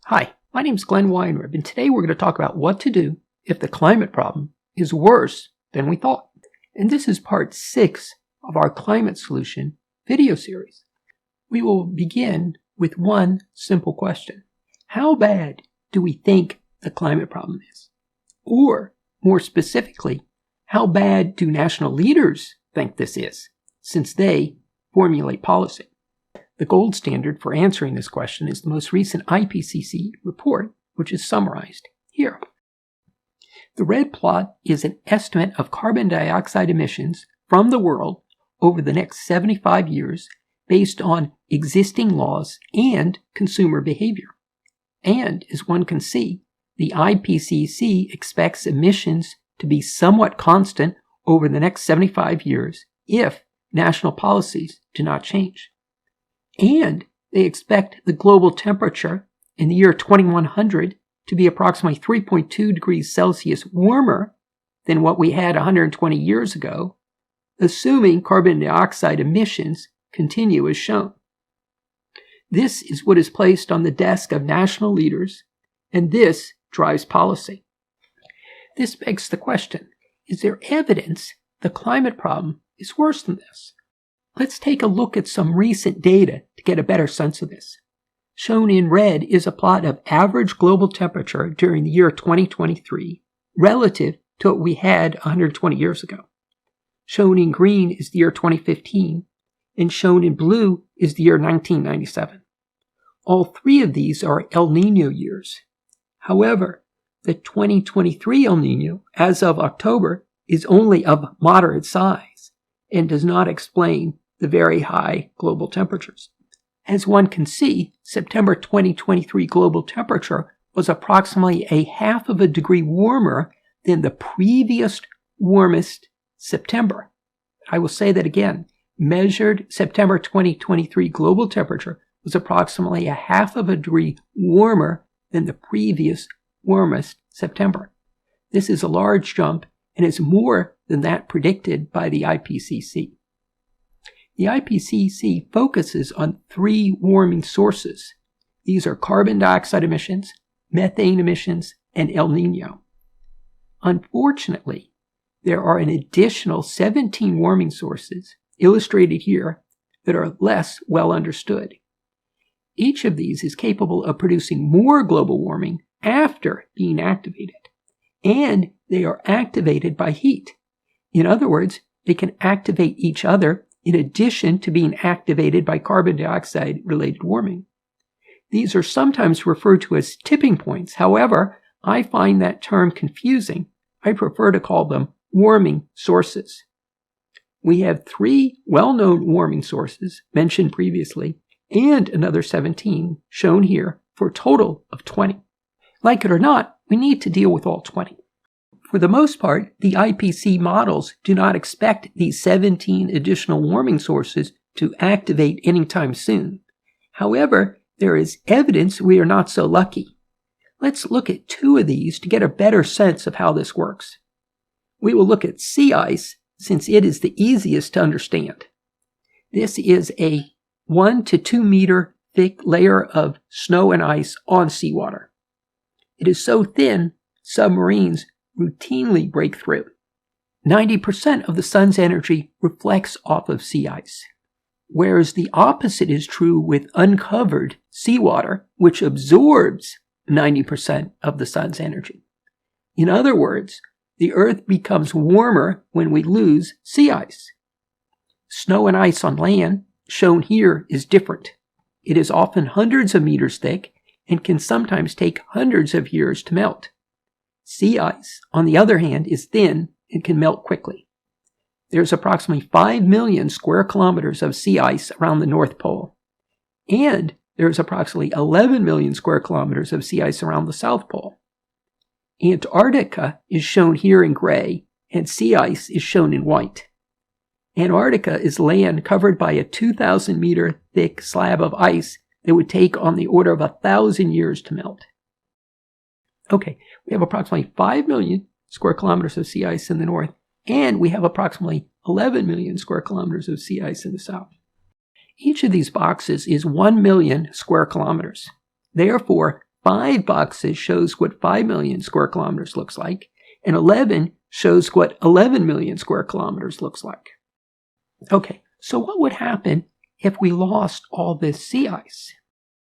Hi, my name is Glenn Weinreb, and today we're going to talk about what to do if the climate problem is worse than we thought. And this is part 6 of our climate solution video series. We will begin with one simple question. How bad do we think the climate problem is? Or, more specifically, how bad do national leaders think this is, since they formulate policy? The gold standard for answering this question is the most recent IPCC report, which is summarized here. The red plot is an estimate of carbon dioxide emissions from the world over the next 75 years based on existing laws and consumer behavior. And, as one can see, the IPCC expects emissions to be somewhat constant over the next 75 years if national policies do not change. And they expect the global temperature in the year 2100 to be approximately 3.2 degrees Celsius warmer than what we had 120 years ago, assuming carbon dioxide emissions continue as shown. This is what is placed on the desk of national leaders, and this drives policy. This begs the question, is there evidence the climate problem is worse than this? Let's take a look at some recent data to get a better sense of this. Shown in red is a plot of average global temperature during the year 2023 relative to what we had 120 years ago. Shown in green is the year 2015, and shown in blue is the year 1997. All three of these are El Niño years. However, the 2023 El Niño, as of October, is only of moderate size and does not explain the very high global temperatures. As one can see, September 2023 global temperature was approximately a half of a degree warmer than the previous warmest September. I will say that again. Measured September 2023 global temperature was approximately a half of a degree warmer than the previous warmest September. This is a large jump and is more than that predicted by the IPCC. The IPCC focuses on 3 warming sources. These are carbon dioxide emissions, methane emissions, and El Niño. Unfortunately, there are an additional 17 warming sources, illustrated here, that are less well understood. Each of these is capable of producing more global warming after being activated, and they are activated by heat. In other words, they can activate each other in addition to being activated by carbon dioxide-related warming. These are sometimes referred to as tipping points. However, I find that term confusing. I prefer to call them warming sources. We have 3 well-known warming sources mentioned previously, and another 17 shown here for a total of 20. Like it or not, we need to deal with all 20. For the most part, the IPCC models do not expect these 17 additional warming sources to activate anytime soon. However, there is evidence we are not so lucky. Let's look at 2 of these to get a better sense of how this works. We will look at sea ice since it is the easiest to understand. This is a 1 to 2 meter thick layer of snow and ice on seawater. It is so thin, submarines routinely break through. 90% of the sun's energy reflects off of sea ice, whereas the opposite is true with uncovered seawater, which absorbs 90% of the sun's energy. In other words, the Earth becomes warmer when we lose sea ice. Snow and ice on land, shown here, is different. It is often hundreds of meters thick and can sometimes take hundreds of years to melt. Sea ice, on the other hand, is thin and can melt quickly. There's approximately 5 million square kilometers of sea ice around the North Pole, and there's approximately 11 million square kilometers of sea ice around the South Pole. Antarctica is shown here in gray, and sea ice is shown in white. Antarctica is land covered by a 2,000 meter thick slab of ice that would take on the order of 1,000 years to melt. Okay, we have approximately 5 million square kilometers of sea ice in the north, and we have approximately 11 million square kilometers of sea ice in the south. Each of these boxes is 1 million square kilometers. Therefore, 5 boxes shows what 5 million square kilometers looks like, and 11 shows what 11 million square kilometers looks like. Okay, so what would happen if we lost all this sea ice?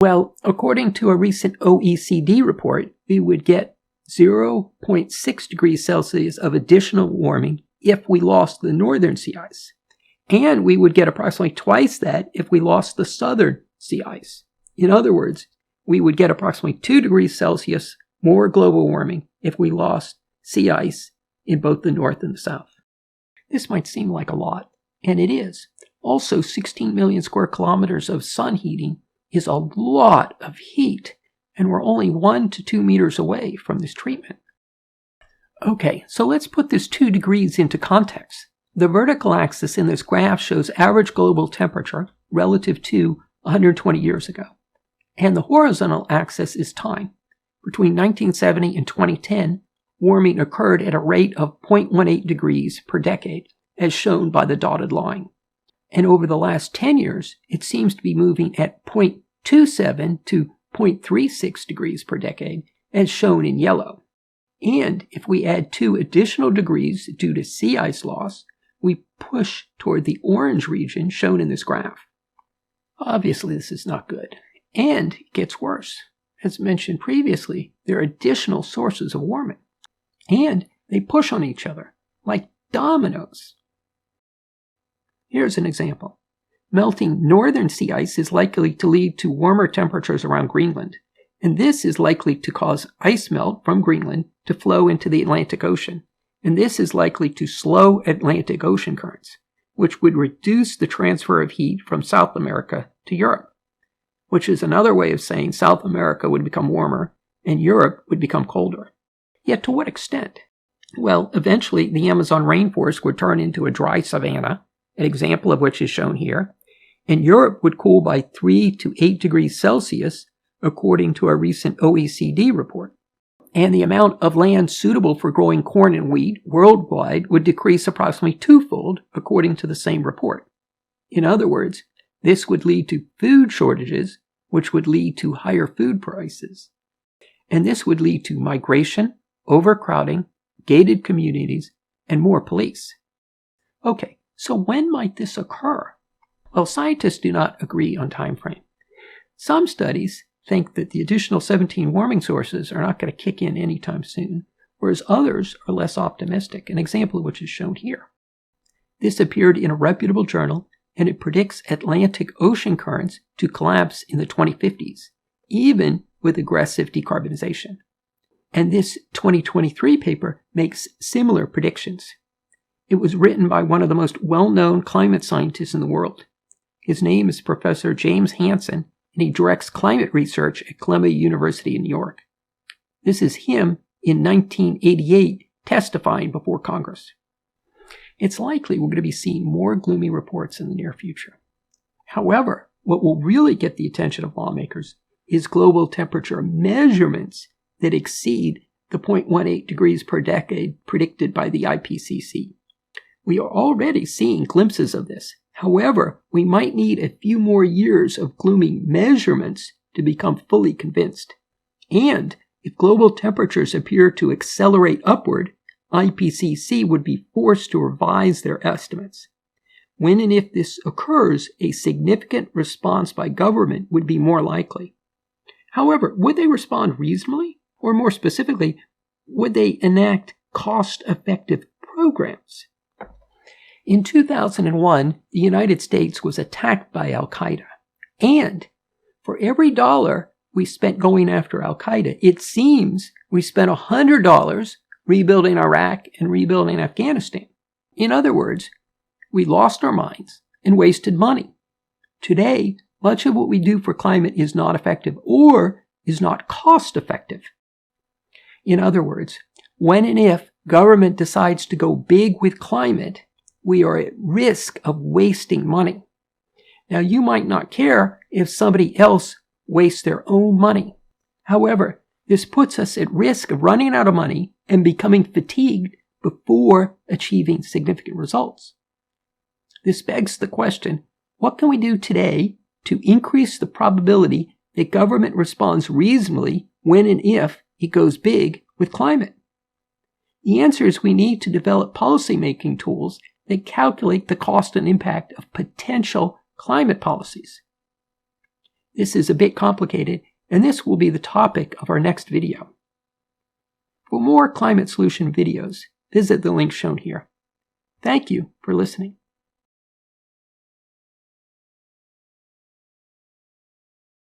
Well, according to a recent OECD report, we would get 0.6 degrees Celsius of additional warming if we lost the northern sea ice. And we would get approximately twice that if we lost the southern sea ice. In other words, we would get approximately 2 degrees Celsius more global warming if we lost sea ice in both the north and the south. This might seem like a lot, and it is. Also, 16 million square kilometers of sun heating is a lot of heat, and we're only 1 to 2 meters away from this treatment. Okay, so let's put this 2 degrees into context. The vertical axis in this graph shows average global temperature relative to 120 years ago. And the horizontal axis is time. Between 1970 and 2010, warming occurred at a rate of 0.18 degrees per decade, as shown by the dotted line. And over the last 10 years, it seems to be moving at 0.27 to 0.36 degrees per decade, as shown in yellow. And if we add 2 additional degrees due to sea ice loss, we push toward the orange region shown in this graph. Obviously, this is not good. And it gets worse. As mentioned previously, there are additional sources of warming. And they push on each other, like dominoes. Here's an example. Melting northern sea ice is likely to lead to warmer temperatures around Greenland. And this is likely to cause ice melt from Greenland to flow into the Atlantic Ocean. And this is likely to slow Atlantic Ocean currents, which would reduce the transfer of heat from South America to Europe, which is another way of saying South America would become warmer and Europe would become colder. Yet to what extent? Well, eventually the Amazon rainforest would turn into a dry savanna, an example of which is shown here, and Europe would cool by 3 to 8 degrees Celsius, according to a recent OECD report. And the amount of land suitable for growing corn and wheat worldwide would decrease approximately twofold, according to the same report. In other words, this would lead to food shortages, which would lead to higher food prices. And this would lead to migration, overcrowding, gated communities, and more police. Okay, so when might this occur? Well, scientists do not agree on time frame. Some studies think that the additional 17 warming sources are not going to kick in anytime soon, whereas others are less optimistic, an example of which is shown here. This appeared in a reputable journal, and it predicts Atlantic Ocean currents to collapse in the 2050s, even with aggressive decarbonization. And this 2023 paper makes similar predictions. It was written by one of the most well-known climate scientists in the world. His name is Professor James Hansen, and he directs climate research at Columbia University in New York. This is him in 1988 testifying before Congress. It's likely we're going to be seeing more gloomy reports in the near future. However, what will really get the attention of lawmakers is global temperature measurements that exceed the 0.18 degrees per decade predicted by the IPCC. We are already seeing glimpses of this. However, we might need a few more years of gloomy measurements to become fully convinced. And if global temperatures appear to accelerate upward, IPCC would be forced to revise their estimates. When and if this occurs, a significant response by government would be more likely. However, would they respond reasonably? Or more specifically, would they enact cost-effective programs? In 2001, the United States was attacked by Al-Qaeda. And for every dollar we spent going after Al-Qaeda, it seems we spent $100 rebuilding Iraq and rebuilding Afghanistan. In other words, we lost our minds and wasted money. Today, much of what we do for climate is not effective or is not cost effective. In other words, when and if government decides to go big with climate, we are at risk of wasting money. Now, you might not care if somebody else wastes their own money. However, this puts us at risk of running out of money and becoming fatigued before achieving significant results. This begs the question, what can we do today to increase the probability that government responds reasonably when and if it goes big with climate? The answer is we need to develop policymaking tools that calculate the cost and impact of potential climate policies. This is a bit complicated, and this will be the topic of our next video. For more climate solution videos, visit the link shown here. Thank you for listening.